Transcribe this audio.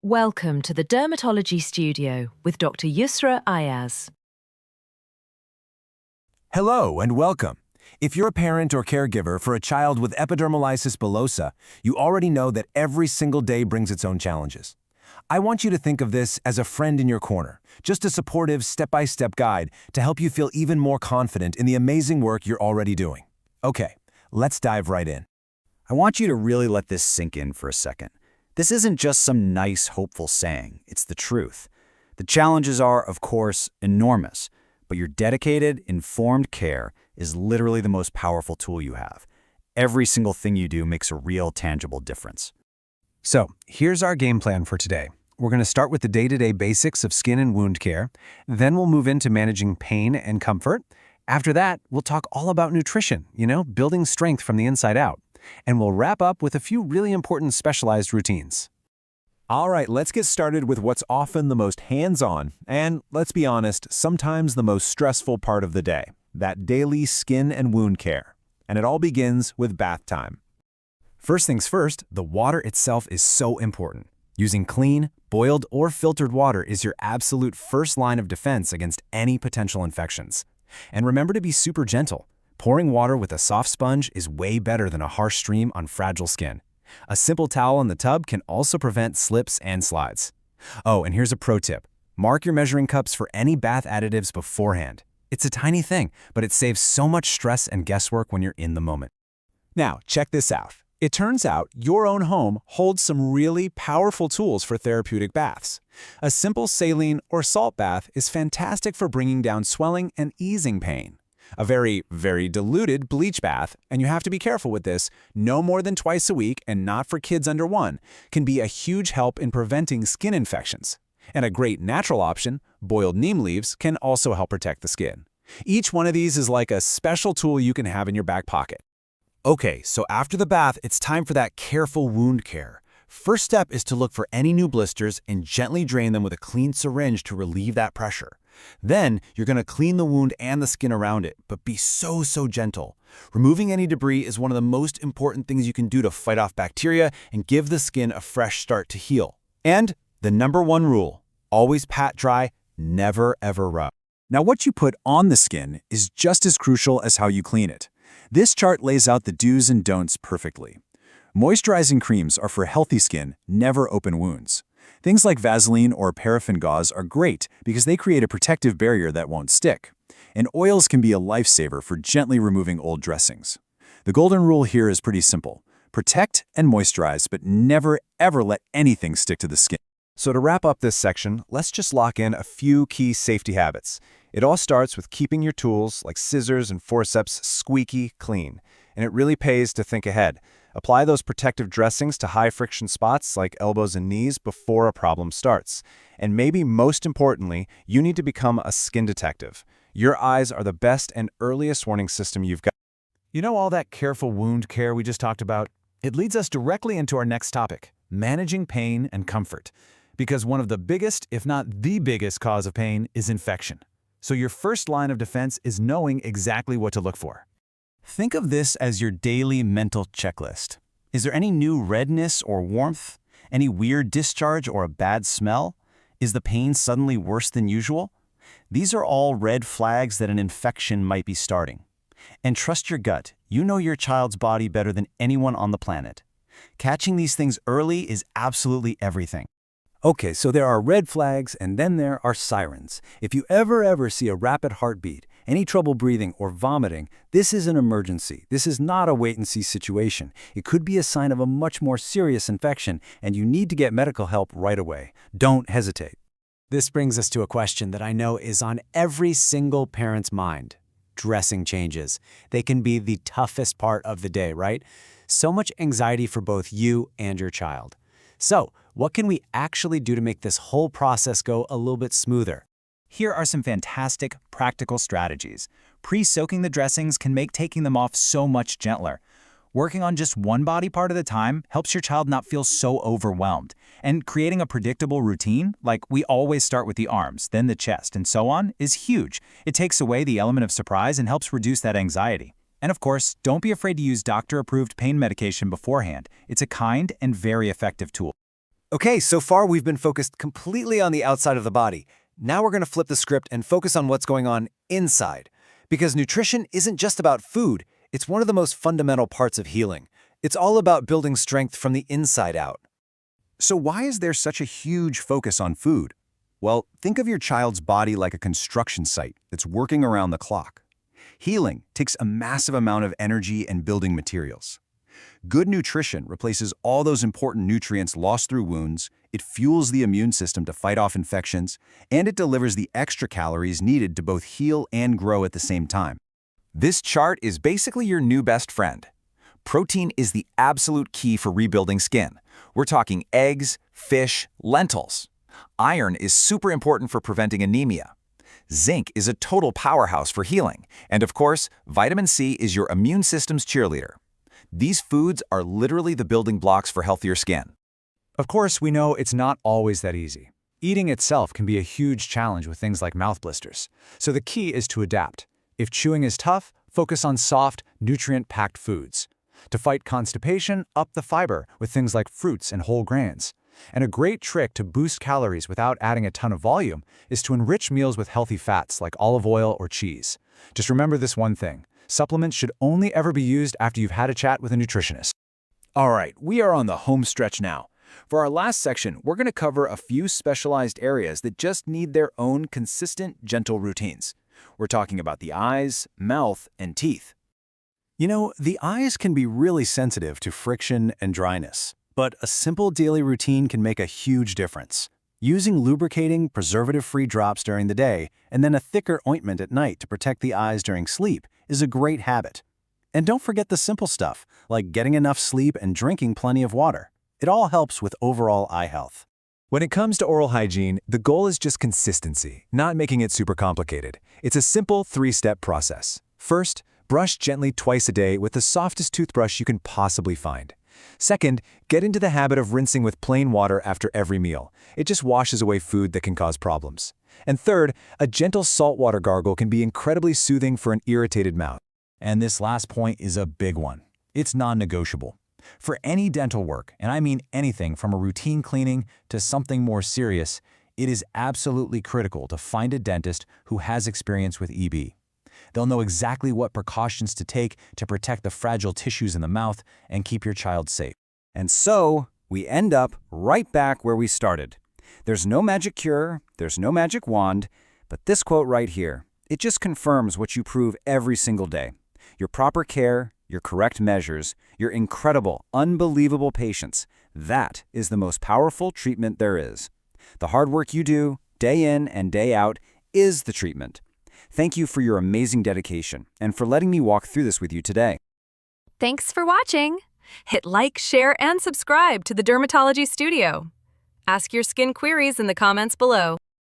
Welcome to the Dermatology Studio with Dr. Yusra Ayaz. Hello and welcome. If you're a parent or caregiver for a child with epidermolysis bullosa, you already know that every single day brings its own challenges. I want you to think of this as a friend in your corner, just a supportive step-by-step guide to help you feel even more confident in the amazing work you're already doing. Okay, let's dive right in. I want you to really let this sink in for a second. This isn't just some nice, hopeful saying, it's the truth. The challenges are, of course, enormous, but your dedicated, informed care is literally the most powerful tool you have. Every single thing you do makes a real, tangible difference. So, here's our game plan for today. We're going to start with the day-to-day basics of skin and wound care. Then we'll move into managing pain and comfort. After that, we'll talk all about nutrition, building strength from the inside out. And we'll wrap up with a few really important specialized routines. All right, let's get started with what's often the most hands-on and, let's be honest, sometimes the most stressful part of the day, that daily skin and wound care. And it all begins with bath time. First things first, the water itself is so important. Using clean, boiled, or filtered water is your absolute first line of defense against any potential infections. And remember to be super gentle. Pouring water with a soft sponge is way better than a harsh stream on fragile skin. A simple towel in the tub can also prevent slips and slides. Oh, and here's a pro tip. Mark your measuring cups for any bath additives beforehand. It's a tiny thing, but it saves so much stress and guesswork when you're in the moment. Now, check this out. It turns out your own home holds some really powerful tools for therapeutic baths. A simple saline or salt bath is fantastic for bringing down swelling and easing pain. A very, very diluted bleach bath, and you have to be careful with this, no more than twice a week and not for kids under 1, can be a huge help in preventing skin infections. And a great natural option, boiled neem leaves, can also help protect the skin. Each one of these is like a special tool you can have in your back pocket. Okay, so after the bath, it's time for that careful wound care. First step is to look for any new blisters and gently drain them with a clean syringe to relieve that pressure. Then, you're going to clean the wound and the skin around it, but be so gentle. Removing any debris is one of the most important things you can do to fight off bacteria and give the skin a fresh start to heal. And the #1 rule, always pat dry, never ever rub. Now, what you put on the skin is just as crucial as how you clean it. This chart lays out the do's and don'ts perfectly. Moisturizing creams are for healthy skin, never open wounds. Things like Vaseline or paraffin gauze are great because they create a protective barrier that won't stick. And oils can be a lifesaver for gently removing old dressings. The golden rule here is pretty simple. Protect and moisturize, but never ever let anything stick to the skin. So to wrap up this section, let's just lock in a few key safety habits. It all starts with keeping your tools, like scissors and forceps, squeaky clean. And it really pays to think ahead. Apply those protective dressings to high-friction spots like elbows and knees before a problem starts. And maybe most importantly, you need to become a skin detective. Your eyes are the best and earliest warning system you've got. You know all that careful wound care we just talked about? It leads us directly into our next topic, managing pain and comfort. Because one of the biggest, if not the biggest cause of pain is infection. So your first line of defense is knowing exactly what to look for. Think of this as your daily mental checklist. Is there any new redness or warmth? Any weird discharge or a bad smell? Is the pain suddenly worse than usual? These are all red flags that an infection might be starting. And trust your gut. You know your child's body better than anyone on the planet. Catching these things early is absolutely everything. Okay, so there are red flags and then there are sirens. If you ever see a rapid heartbeat, any trouble breathing or vomiting, this is an emergency. This is not a wait-and-see situation. It could be a sign of a much more serious infection, and you need to get medical help right away. Don't hesitate. This brings us to a question that I know is on every single parent's mind. Dressing changes. They can be the toughest part of the day, right? So much anxiety for both you and your child. So, what can we actually do to make this whole process go a little bit smoother? Here are some fantastic, practical strategies. Pre-soaking the dressings can make taking them off so much gentler. Working on just one body part at a time helps your child not feel so overwhelmed. And creating a predictable routine, like we always start with the arms, then the chest, and so on, is huge. It takes away the element of surprise and helps reduce that anxiety. And of course, don't be afraid to use doctor-approved pain medication beforehand. It's a kind and very effective tool. Okay, so far we've been focused completely on the outside of the body. Now we're going to flip the script and focus on what's going on inside. Because nutrition isn't just about food, it's one of the most fundamental parts of healing. It's all about building strength from the inside out. So why is there such a huge focus on food? Well, think of your child's body like a construction site that's working around the clock. Healing takes a massive amount of energy and building materials. Good nutrition replaces all those important nutrients lost through wounds, it fuels the immune system to fight off infections, and it delivers the extra calories needed to both heal and grow at the same time. This chart is basically your new best friend. Protein is the absolute key for rebuilding skin. We're talking eggs, fish, lentils. Iron is super important for preventing anemia. Zinc is a total powerhouse for healing. And of course, vitamin C is your immune system's cheerleader. These foods are literally the building blocks for healthier skin. Of course, we know it's not always that easy. Eating itself can be a huge challenge with things like mouth blisters. So the key is to adapt. If chewing is tough, focus on soft, nutrient-packed foods. To fight constipation, up the fiber with things like fruits and whole grains. And a great trick to boost calories without adding a ton of volume is to enrich meals with healthy fats like olive oil or cheese. Just remember this one thing. Supplements should only ever be used after you've had a chat with a nutritionist. All right, we are on the home stretch now. For our last section, we're going to cover a few specialized areas that just need their own consistent, gentle routines. We're talking about the eyes, mouth, and teeth. You know, the eyes can be really sensitive to friction and dryness, but a simple daily routine can make a huge difference. Using lubricating, preservative-free drops during the day and then a thicker ointment at night to protect the eyes during sleep is a great habit. And don't forget the simple stuff, like getting enough sleep and drinking plenty of water. It all helps with overall eye health. When it comes to oral hygiene, the goal is just consistency, not making it super complicated. It's a simple 3-step process. First, brush gently twice a day with the softest toothbrush you can possibly find. Second, get into the habit of rinsing with plain water after every meal. It just washes away food that can cause problems. And third, a gentle saltwater gargle can be incredibly soothing for an irritated mouth. And this last point is a big one. It's non-negotiable. For any dental work, and I mean anything from a routine cleaning to something more serious, it is absolutely critical to find a dentist who has experience with EB. They'll know exactly what precautions to take to protect the fragile tissues in the mouth and keep your child safe. And so, we end up right back where we started. There's no magic cure, there's no magic wand, but this quote right here, it just confirms what you prove every single day. Your proper care, your correct measures, your incredible, unbelievable patience, that is the most powerful treatment there is. The hard work you do, day in and day out, is the treatment. Thank you for your amazing dedication and for letting me walk through this with you today. Thanks for watching. Hit like, share, and subscribe to the Dermatology Studio. Ask your skin queries in the comments below.